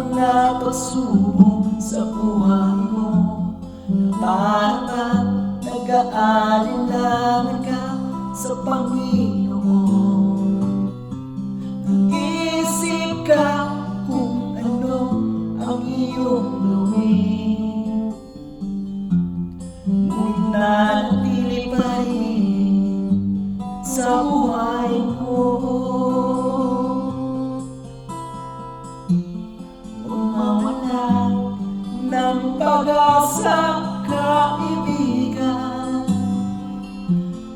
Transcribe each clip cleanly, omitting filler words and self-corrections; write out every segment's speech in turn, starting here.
mga pagsubok sa buhay mo, na parang nag-aalinlangan ka sa Panginoon. Nag-iisip ka kung ano ang iyong gawin, ngunit nanatili pa rin sa buhay mo. Mawala ng pag-asa, kaibigan.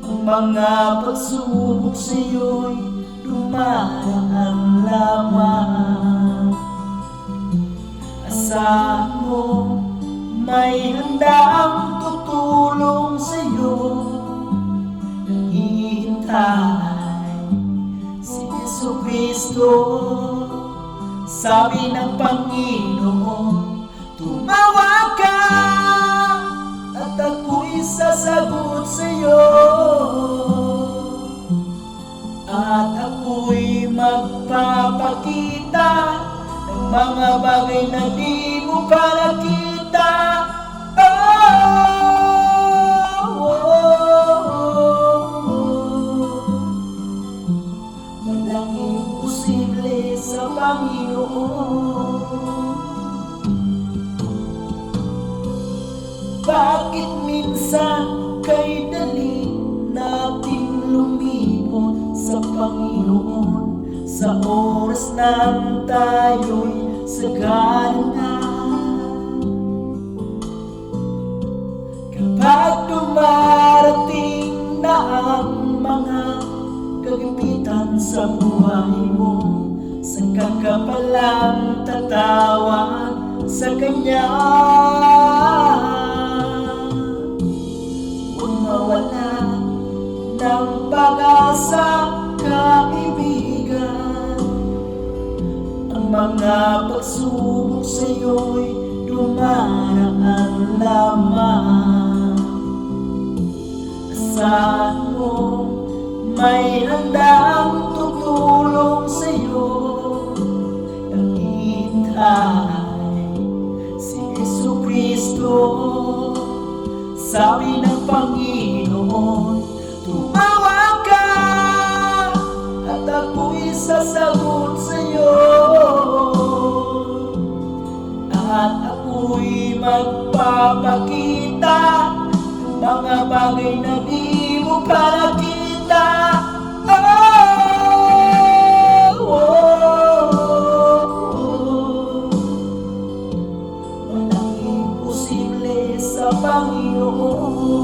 Ang mga pagsubok sa'yo'y dumaraan lamang. Asahan mo may handang tutulong sa'yo. Naghihintay si Jesucristo. Sabi ng Panginoon, tumawag ka at ako'y sasagot sa'yo, at ako'y magpapakita ng mga bagay na di mo pa nakita. Walang imposible sa Panginoon. Bakit minsan kay dali nating lumipot sa Panginoon, sa oras nang tayo'y sagana na? Kapag dumarating na ang mga kagipitan sa buhay mo, saan ka palang tatawag sa Kanya? Huwag mawala ng pag-asa, kaibigan. Ang mga pagsubok sa'yo'y dumaraan lamang. Asahan mo may handang tutulong sa'yo. Naghihintay si Jesucristo. Sabi ng Panginoon, tumawag ka at ako'y sasagot sa'yo, at ako'y magpapakita ng mga bagay na di mo pa nakita. Walang imposible sa Panginoon.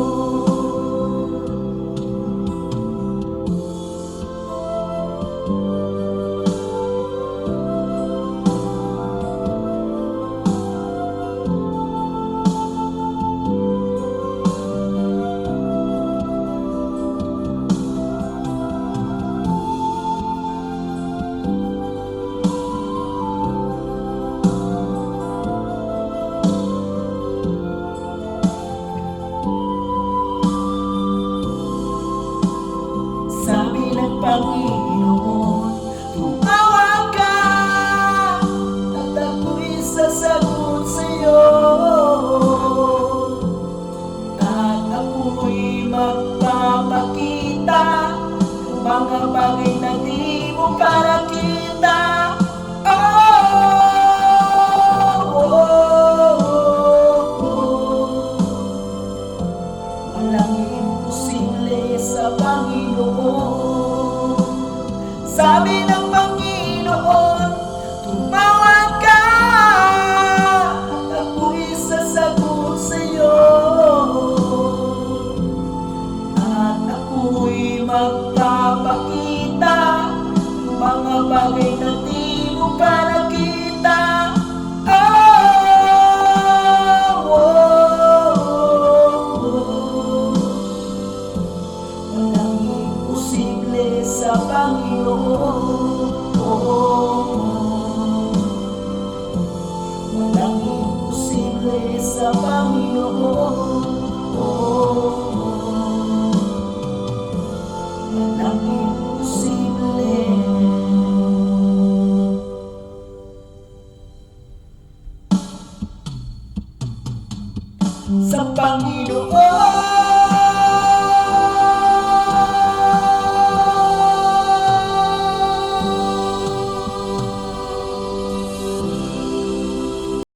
Panginoon, tumawag ka at ako'y sasagot sa'yo, at ako'y magpapakita ng mga bagay na di mo pa nakita. Walang imposible sa Panginoon. Sabi ng Panginoon, tumawag ka at ako'y sasagot sa'yo, at ako'y magpapakita ng mga bagay na di mo pa nakita. Walang imposible sa Panginoon. Walang imposible sa Panginoon. Walang imposible. sa Panginoon.